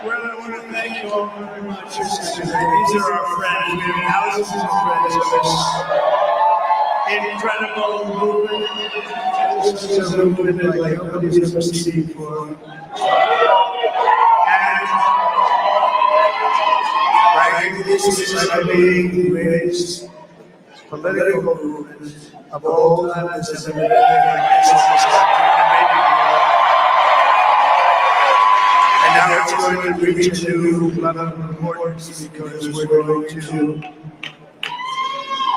Well, I want to thank you all very much. These are our friends. We have thousands of friends of this incredible movement. This is a movement like nobody's ever seen before. And frankly, this is, I believe, the greatest political movement of all time that's ever been like this in this country, and maybe beyond. And now it's going to reach a new level of importance because we're going to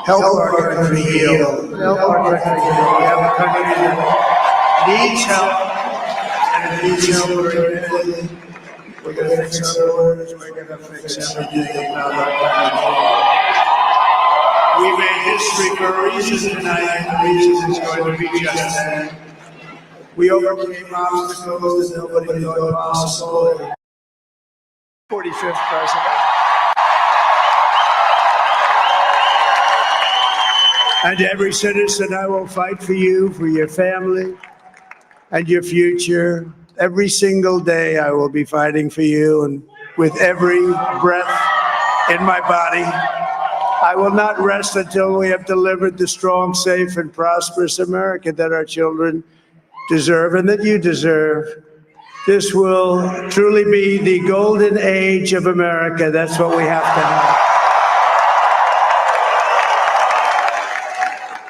help our country heal. Help our country heal. We have a country that needs help, and it needs help very badly. We're going to fix our borders. We're going to fix everything about our country. We made history for a reason tonight, and the reason is going to be just that. We overcame obstacles that nobody thought possible. 45th president. And every citizen, I will fight for you, for your family, and your future. Every single day, I will be fighting for you, and with every breath in my body, I will not rest until we have delivered the strong, safe, and prosperous America that our children deserve and that you deserve. This will truly be the golden age of America. That's what we have to have.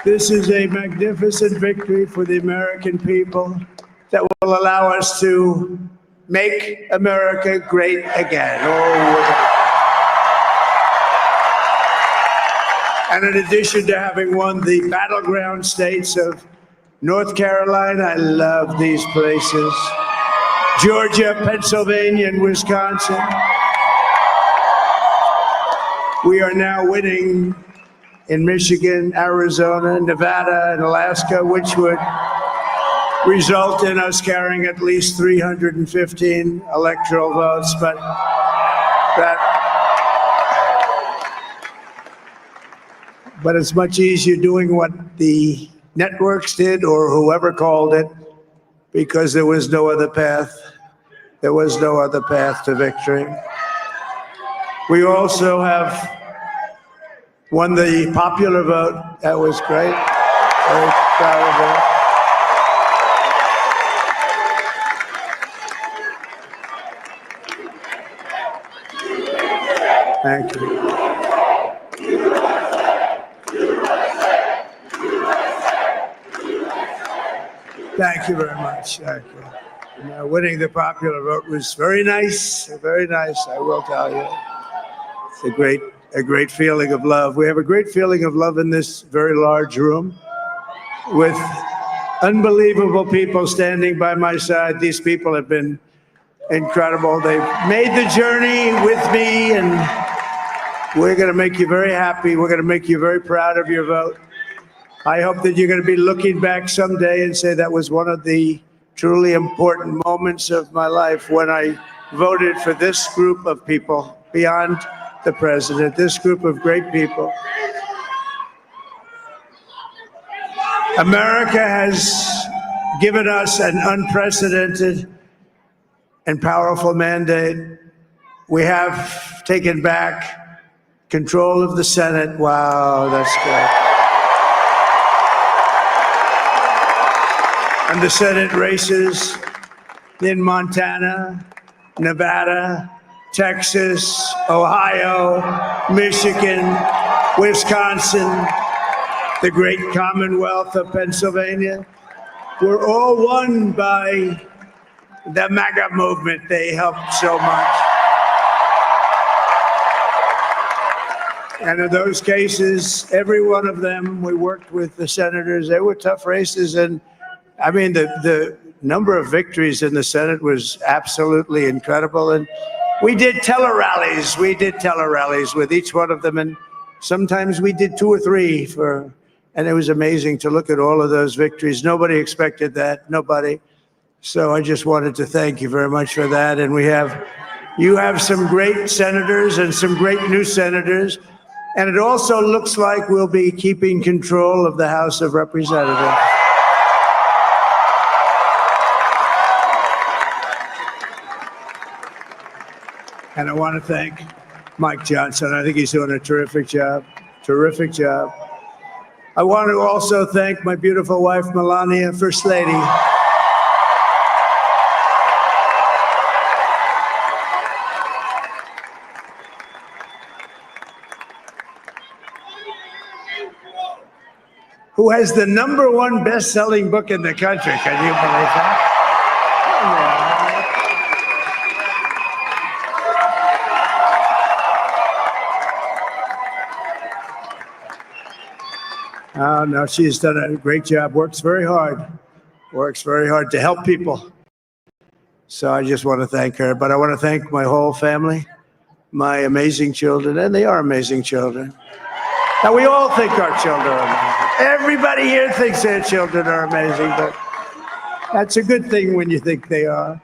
This is a magnificent victory for the American people that will allow us to make America great again. And in addition to having won the battleground states of North Carolina, I love these places. Georgia, Pennsylvania, and Wisconsin. We are now winning in Michigan, Arizona, Nevada, and Alaska, which would result in us carrying at least 315 electoral votes. But it's much easier doing what the networks did or whoever called it, because there was no other path. There was no other path to victory. We also have won the popular vote. That was great. Very proud of Thank you. Thank you very much. Thank you. Winning the popular vote was very nice. Very nice, I will tell you. It's a great feeling of love. We have a great feeling of love in this very large room with unbelievable people standing by my side. These people have been incredible. They've made the journey with me, and we're going to make you very happy. We're going to make you very proud of your vote. I hope that you're going to be looking back someday and say that was one of the truly important moments of my life when I voted for this group of people beyond the president, this group of great people. America has given us an unprecedented and powerful mandate. We have taken back control of the Senate. Wow, that's good. And the Senate races in Montana, Nevada, Texas, Ohio, Michigan, Wisconsin, the great Commonwealth of Pennsylvania, were all won by the MAGA movement. They helped so much. And in those cases, every one of them, we worked with the senators. They were tough races. And I mean, the number of victories in the Senate was absolutely incredible. And we did tele-rallies. We did tele-rallies with each one of them. And sometimes we did 2 or 3 and it was amazing to look at all of those victories. Nobody expected that, nobody. So I just wanted to thank you very much for that. And you have some great senators and some great new senators. And it also looks like we'll be keeping control of the House of Representatives. And I want to thank Mike Johnson. I think he's doing a terrific job. Terrific job. I want to also thank my beautiful wife, Melania, First Lady. Who has the #1 best-selling book in the country. Can you believe that? Oh, no, she's done a great job, works very hard to help people. So I just want to thank her. But I want to thank my whole family, my amazing children, and they are amazing children. Now, we all think our children are amazing. Everybody here thinks their children are amazing, but that's a good thing when you think they are.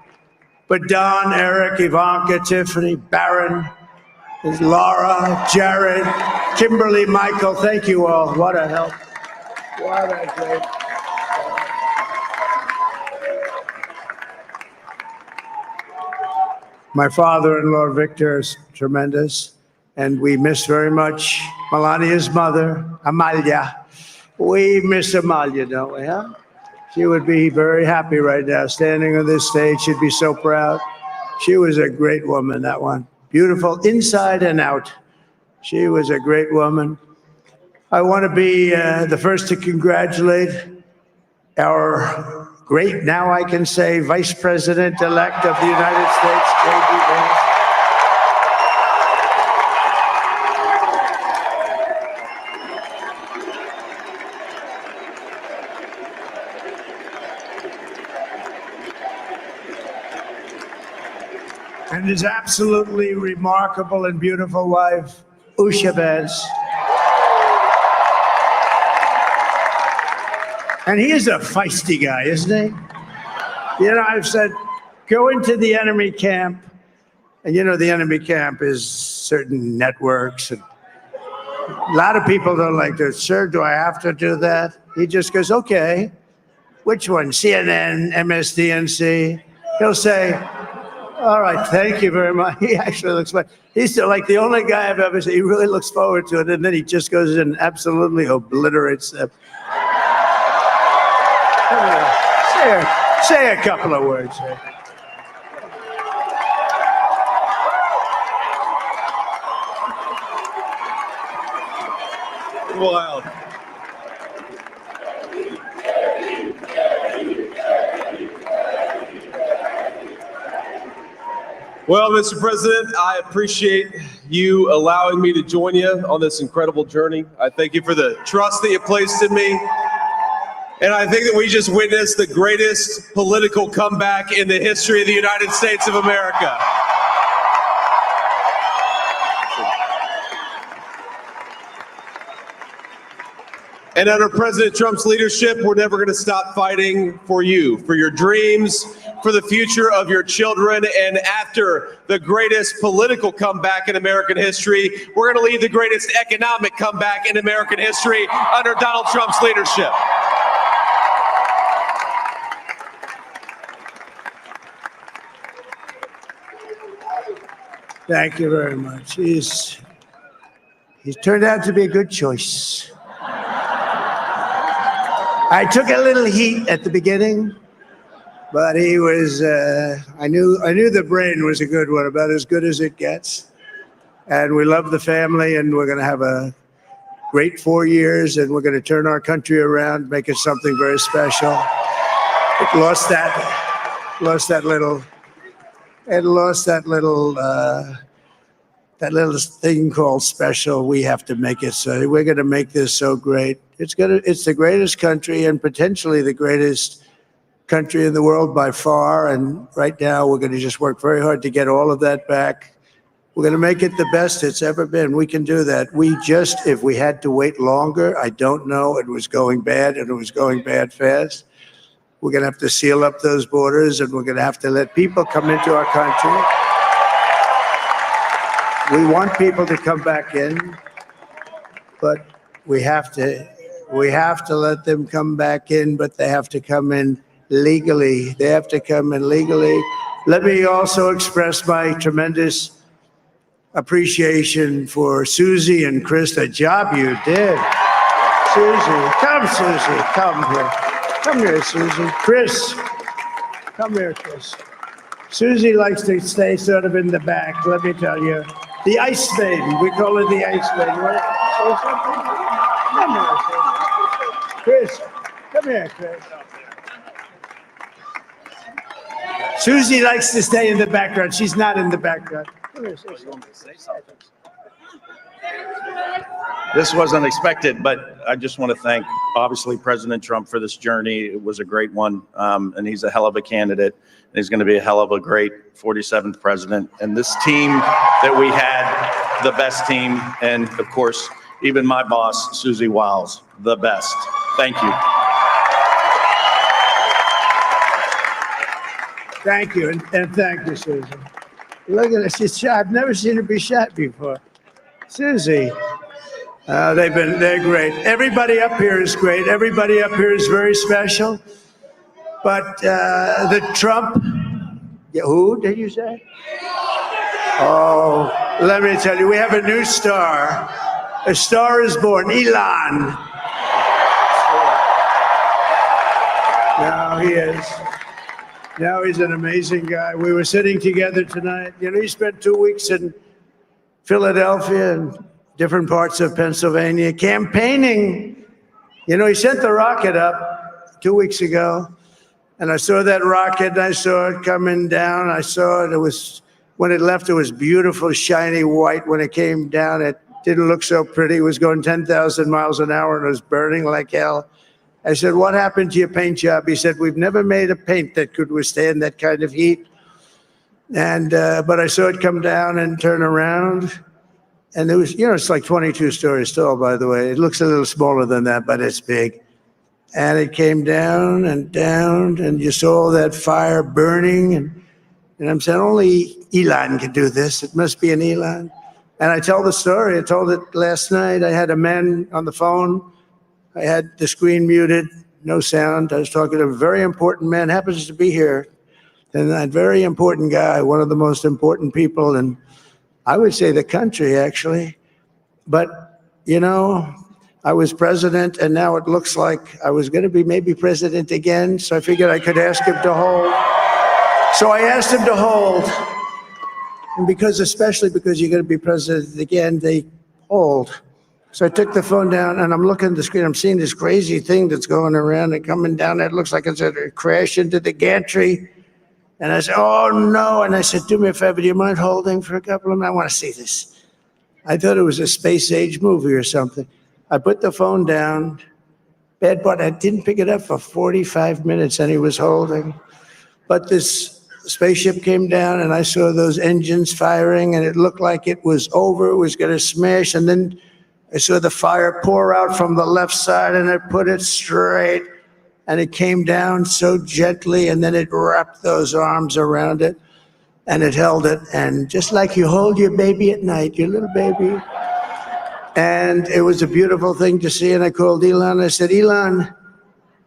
But Don, Eric, Ivanka, Tiffany, Barron, Laura, Jared, Kimberly, Michael, thank you all. What a help. What a great. My father-in-law, Victor, is tremendous, and we miss very much Melania's mother, Amalia. We miss Amalia, don't we, huh? She would be very happy right now, standing on this stage. She'd be so proud. She was a great woman, that one. Beautiful inside and out. She was a great woman. I want to be the first to congratulate our great, now I can say, Vice President-elect of the United States, J.D. Vance. And his absolutely remarkable and beautiful wife, Usha Vance. And he is a feisty guy, isn't he? You know, I've said, go into the enemy camp. And you know, the enemy camp is certain networks. And a lot of people don't like this. Sir, do I have to do that? He just goes, okay. Which one? CNN, MSDNC? He'll say, all right, thank you very much. He actually looks like, he's like the only guy I've ever seen. He really looks forward to it. And then he just goes in and absolutely obliterates them. Say a couple of words here. Wild. Well, Mr. President, I appreciate you allowing me to join you on this incredible journey. I thank you for the trust that you placed in me. And I think that we just witnessed the greatest political comeback in the history of the United States of America. And under President Trump's leadership, we're never going to stop fighting for you, for your dreams, for the future of your children. And after the greatest political comeback in American history, we're going to lead the greatest economic comeback in American history under Donald Trump's leadership. Thank you very much. He's turned out to be a good choice. I took a little heat at the beginning, but he was, I knew the brain was a good one, about as good as it gets. And we love the family, and we're going to have a great 4 years, and we're going to turn our country around, make it something very special. It lost that thing called special. We have to make it so. We're going to make this so great. It's the greatest country, and potentially the greatest country in the world by far. And right now we're going to just work very hard to get all of that back. We're going to make it the best it's ever been. We can do that. If we had to wait longer, I don't know. It was going bad, and it was going bad fast. We're going to have to seal up those borders, and we're going to have to let people come into our country. We want people to come back in, but we have to let them come back in, but they have to come in legally. They have to come in legally. Let me also express my tremendous appreciation for Susie and Chris, the job you did. Susie, come here. Come here, Susie. Chris, come here, Chris. Susie likes to stay sort of in the back, let me tell you. The Ice Maiden, we call her the Ice Maiden. Want to say something? Come here, Chris. Come here, Chris. Susie likes to stay in the background. She's not in the background. Come here, say something. This was unexpected, but I just want to thank, obviously, President Trump for this journey. It was a great one, and he's a hell of a candidate. And he's going to be a hell of a great 47th president. And this team that we had, the best team, and of course, even my boss, Susie Wiles, the best. Thank you. Thank you, and thank you, Susie. Look at this. She's shy. I've never seen her be shy before. Susie. They're great. Everybody up here is great. Everybody up here is very special. But the Trump, who did you say? Oh, let me tell you, we have a new star. A star is born, Elon. Now he is. Now he's an amazing guy. We were sitting together tonight. You know, he spent 2 weeks in Philadelphia and different parts of Pennsylvania campaigning. You know, he sent the rocket up 2 weeks ago. And I saw that rocket, and I saw it coming down. I saw it. When it left, it was beautiful, shiny white. When it came down, it didn't look so pretty. It was going 10,000 miles an hour, and it was burning like hell. I said, what happened to your paint job? He said, we've never made a paint that could withstand that kind of heat. And but I saw it come down and turn around. And it was, you know, it's like 22 stories tall, by the way. It looks a little smaller than that, but it's big. And it came down, and you saw that fire burning. And I'm saying, only Elon can do this. It must be an Elon. And I tell the story. I told it last night. I had a man on the phone. I had the screen muted, no sound. I was talking to a very important man, happens to be here. And that very important guy, one of the most important people in, I would say, the country, actually. But, you know, I was president, and now it looks like I was going to be maybe president again, so I figured I could ask him to hold. So I asked him to hold, and especially because you're going to be president again, they hold. So I took the phone down and I'm looking at the screen. I'm seeing this crazy thing that's going around and coming down. It looks like it's going to crash into the gantry. And I said, oh no. And I said, do me a favor, do you mind holding for a couple of minutes? I want to see this. I thought it was a space age movie or something. I put the phone down. Bad part, I didn't pick it up for 45 minutes and he was holding. But this spaceship came down and I saw those engines firing and it looked like it was over. It was going to smash. And then I saw the fire pour out from the left side and it put it straight. And it came down so gently and then it wrapped those arms around it and it held it. And just like you hold your baby at night, your little baby. And it was a beautiful thing to see. And I called Elon. I said, Elon,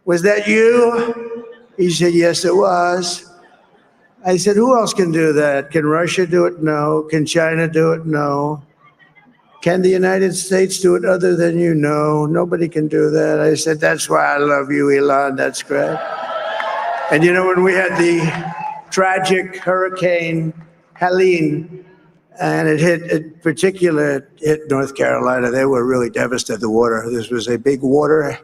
was that you? He said, yes, it was. I said, who else can do that? Can Russia do it? No. Can China do it? No. Can the United States do it other than you? No. Nobody can do that. I said, that's why I love you, Elon. That's great. And you know, when we had the tragic Hurricane Helene, and it hit North Carolina. They were really devastated, the water. This was a big water,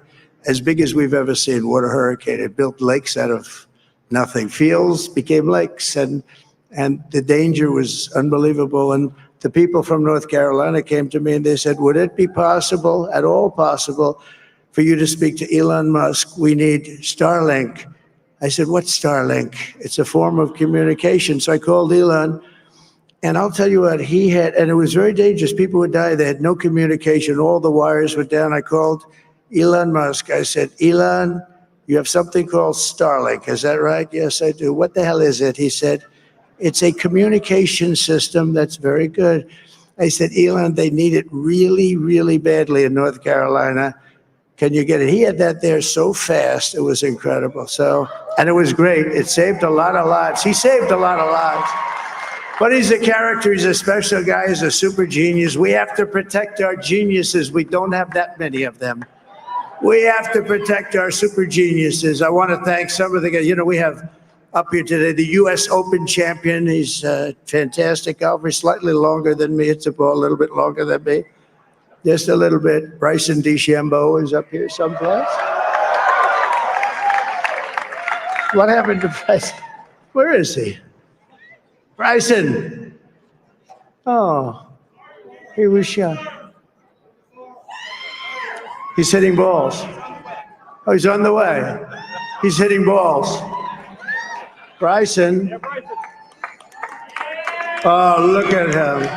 as big as we've ever seen, water hurricane. It built lakes out of nothing. Fields became lakes, and the danger was unbelievable. And the people from North Carolina came to me and they said, would it be possible, at all possible, for you to speak to Elon Musk? We need Starlink. I said, what's Starlink? It's a form of communication. So I called Elon. And I'll tell you what, he had, and it was very dangerous. People would die. They had no communication. All the wires were down. I called Elon Musk. I said, Elon, you have something called Starlink. Is that right? Yes, I do. What the hell is it? He said, it's a communication system that's very good. I said, Elon, they need it really, really badly in North Carolina. Can you get it? He had that there so fast. It was incredible. So, and it was great. It saved a lot of lives. He saved a lot of lives. But he's a character, he's a special guy, he's a super genius. We have to protect our geniuses. We don't have that many of them. We have to protect our super geniuses. I want to thank some of the guys. You know, we have up here today the U.S. Open champion. He's fantastic golfer, slightly longer than me. It's a ball a little bit longer than me. Just a little bit. Bryson DeChambeau is up here someplace. What happened to Bryson? Where is he? Bryson. Oh, he was shot. He's hitting balls. Oh, he's on the way. He's hitting balls. Bryson. Oh, look at him.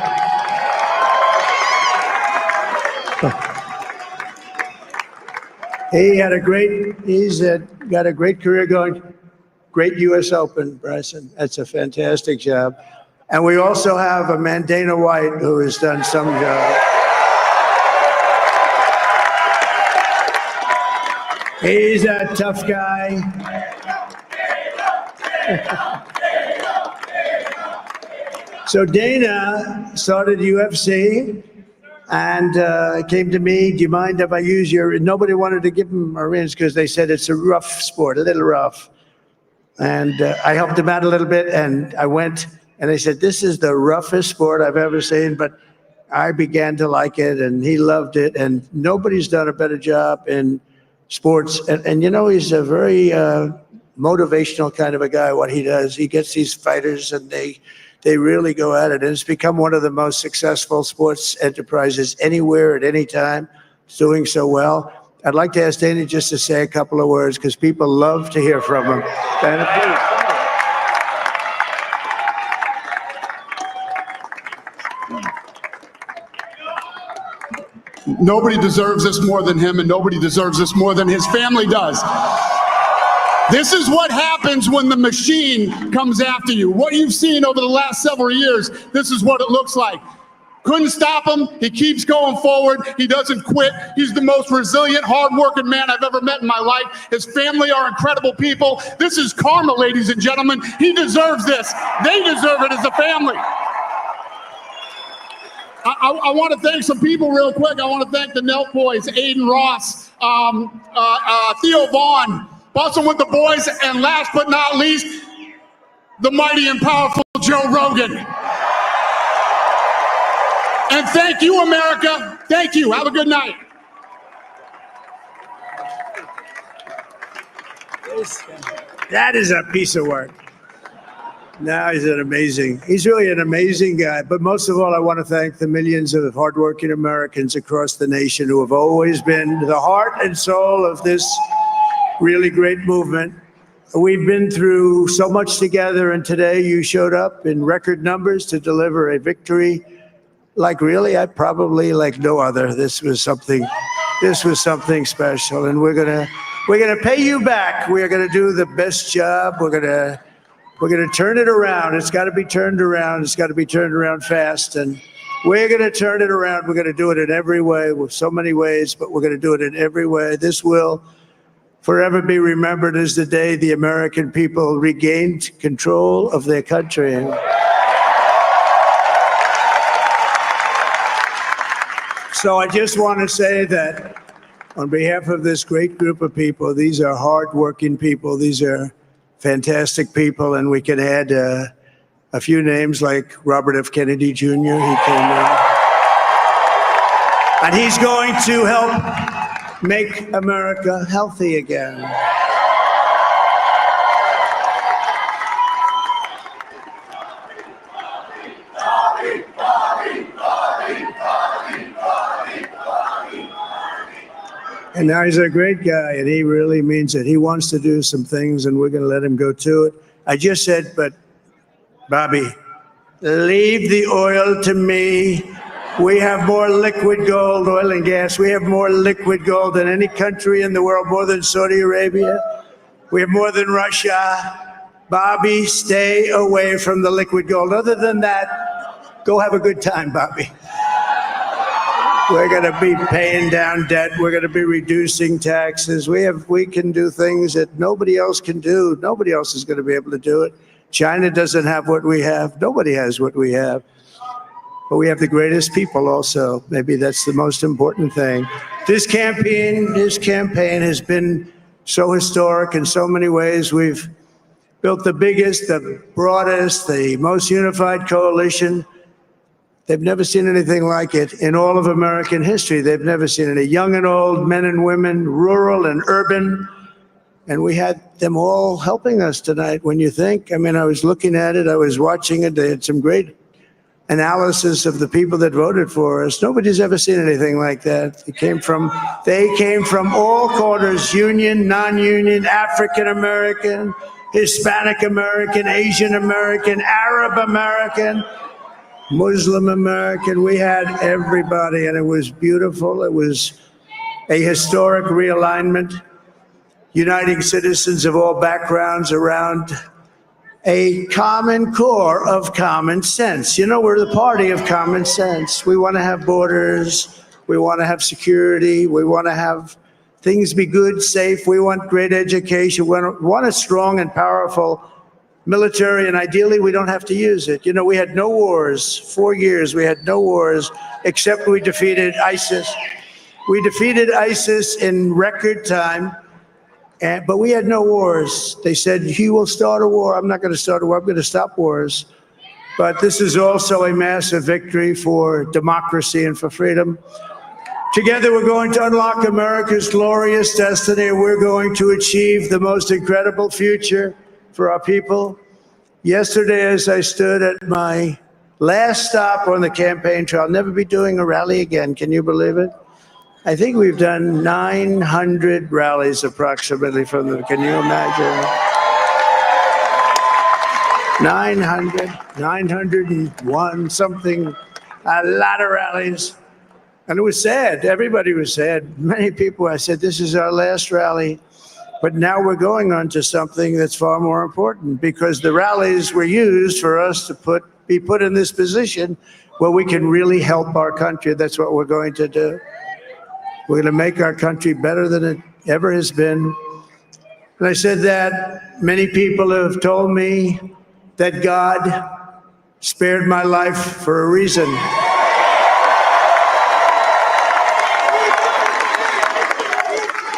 He's got a great career going. Great U.S. Open, Bryson. That's a fantastic job. And we also have a man, Dana White, who has done some job. He's a tough guy. So Dana started UFC and came to me, do you mind if I use your, nobody wanted to give him Marines because they said it's a rough sport, a little rough. And I helped him out a little bit, and I went, and they said, this is the roughest sport I've ever seen, but I began to like it, and he loved it, and nobody's done a better job in sports. And you know, he's a very motivational kind of a guy, what he does. He gets these fighters, and they really go at it, and it's become one of the most successful sports enterprises anywhere at any time. It's doing so well. I'd like to ask Dana just to say a couple of words because people love to hear from him. Dana, please. Nobody deserves this more than him, and nobody deserves this more than his family does. This is what happens when the machine comes after you. What you've seen over the last several years, this is what it looks like. Couldn't stop him. He keeps going forward. He doesn't quit. He's the most resilient, hardworking man I've ever met in my life. His family are incredible people. This is karma, ladies and gentlemen. He deserves this. They deserve it as a family. I want to thank some people real quick. I want to thank the Nelk boys, Aiden Ross, Theo Vaughn, Bustin' with the Boys, and last but not least, the mighty and powerful Joe Rogan. And thank you, America. Thank you. Have a good night. That is a piece of work. Now he's really an amazing guy. But most of all, I want to thank the millions of hardworking Americans across the nation who have always been the heart and soul of this really great movement. We've been through so much together, and today you showed up in record numbers to deliver a victory like no other. This was something special, and we're gonna pay you back. We're gonna do the best job. We're gonna turn it around. It's got to be turned around. It's got to be turned around fast, and we're gonna turn it around. We're gonna do it in every way, with so many ways, but we're gonna do it in every way. This will forever be remembered as the day the American people regained control of their country. So I just want to say that on behalf of this great group of people, these are hardworking people. These are fantastic people, and we can add a few names like Robert F. Kennedy Jr. He came in, and he's going to help make America healthy again. And now he's a great guy, and he really means it. He wants to do some things, and we're going to let him go to it. I just said, but Bobby, leave the oil to me. We have more liquid gold, oil and gas. We have more liquid gold than any country in the world, more than Saudi Arabia. We have more than Russia. Bobby, stay away from the liquid gold. Other than that, go have a good time, Bobby. We're going to be paying down debt. We're going to be reducing taxes. We can do things that nobody else can do. Nobody else is going to be able to do it. China doesn't have what we have. Nobody has what we have. But we have the greatest people also. Maybe that's the most important thing. This campaign has been so historic in so many ways. We've built the biggest, the broadest, the most unified coalition. They've never seen anything like it in all of American history. They've never seen it. Young and old, men and women, rural and urban. And we had them all helping us tonight. When you think, I mean, I was looking at it, I was watching it. They had some great analysis of the people that voted for us. Nobody's ever seen anything like that. They came from all corners, union, non-union, African American, Hispanic American, Asian American, Arab American, Muslim American. We had everybody, and it was beautiful. It was a historic realignment, uniting citizens of all backgrounds around a common core of common sense. You know, we're the party of common sense. We want to have borders. We want to have security. We want to have things be good, safe. We want great education. We want a strong and powerful military, and ideally we don't have to use it. You know, we had no wars. 4 years we had no wars, except we defeated ISIS. We defeated ISIS in record time. But we had no wars. They said, he will start a war. I'm not going to start a war. I'm going to stop wars. But this is also a massive victory for democracy and for freedom. Together, we're going to unlock America's glorious destiny. We're going to achieve the most incredible future for our people. Yesterday, as I stood at my last stop on the campaign trail, I'll never be doing a rally again. Can you believe it? I think we've done 900 rallies approximately from them. Can you imagine? 901 something, a lot of rallies. And it was sad. Everybody was sad. Many people, I said, this is our last rally. But now we're going on to something that's far more important, because the rallies were used for us to be put in this position where we can really help our country. That's what we're going to do. We're going to make our country better than it ever has been. And I said that many people have told me that God spared my life for a reason.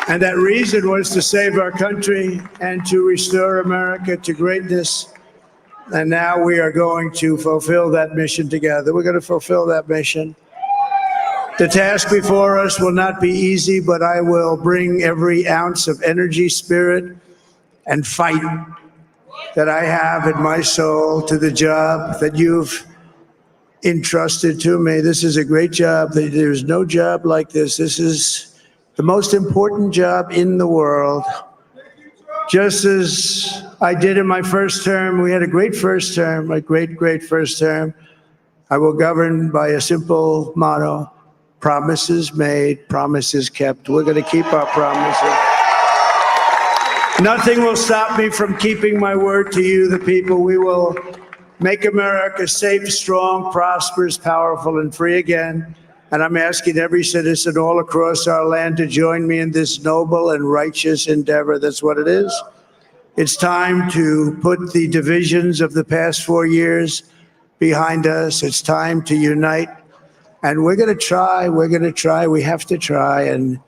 And that reason was to save our country and to restore America to greatness. And now we are going to fulfill that mission together. We're going to fulfill that mission. The task before us will not be easy, but I will bring every ounce of energy, spirit, and fight that I have in my soul to the job that you've entrusted to me. This is a great job. There's no job like this. This is the most important job in the world. Just as I did in my first term, we had a great first term, a great first term. I will govern by a simple motto: promises made, promises kept. We're going to keep our promises. Nothing will stop me from keeping my word to you, the people. We will make America safe, strong, prosperous, powerful, and free again. And I'm asking every citizen all across our land to join me in this noble and righteous endeavor. That's what it is. It's time to put the divisions of the past 4 years behind us. It's time to unite. And we're going to try. We have to try. And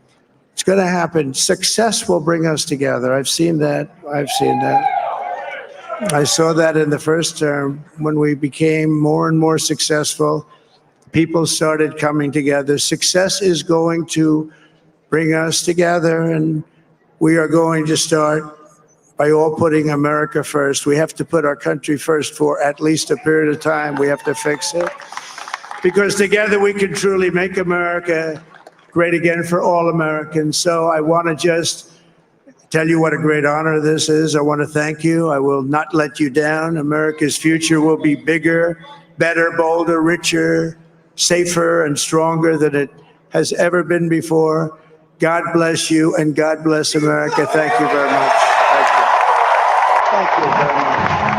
it's going to happen. Success will bring us together. I've seen that. I saw that in the first term when we became more and more successful. People started coming together. Success is going to bring us together, and we are going to start by all putting America first. We have to put our country first for at least a period of time. We have to fix it, because together we can truly make America great again for all Americans. So I want to just tell you what a great honor this is. I want to thank you. I will not let you down. America's future will be bigger, better, bolder, richer, safer, and stronger than it has ever been before. God bless you, and God bless America. Thank you very much. Thank you very much.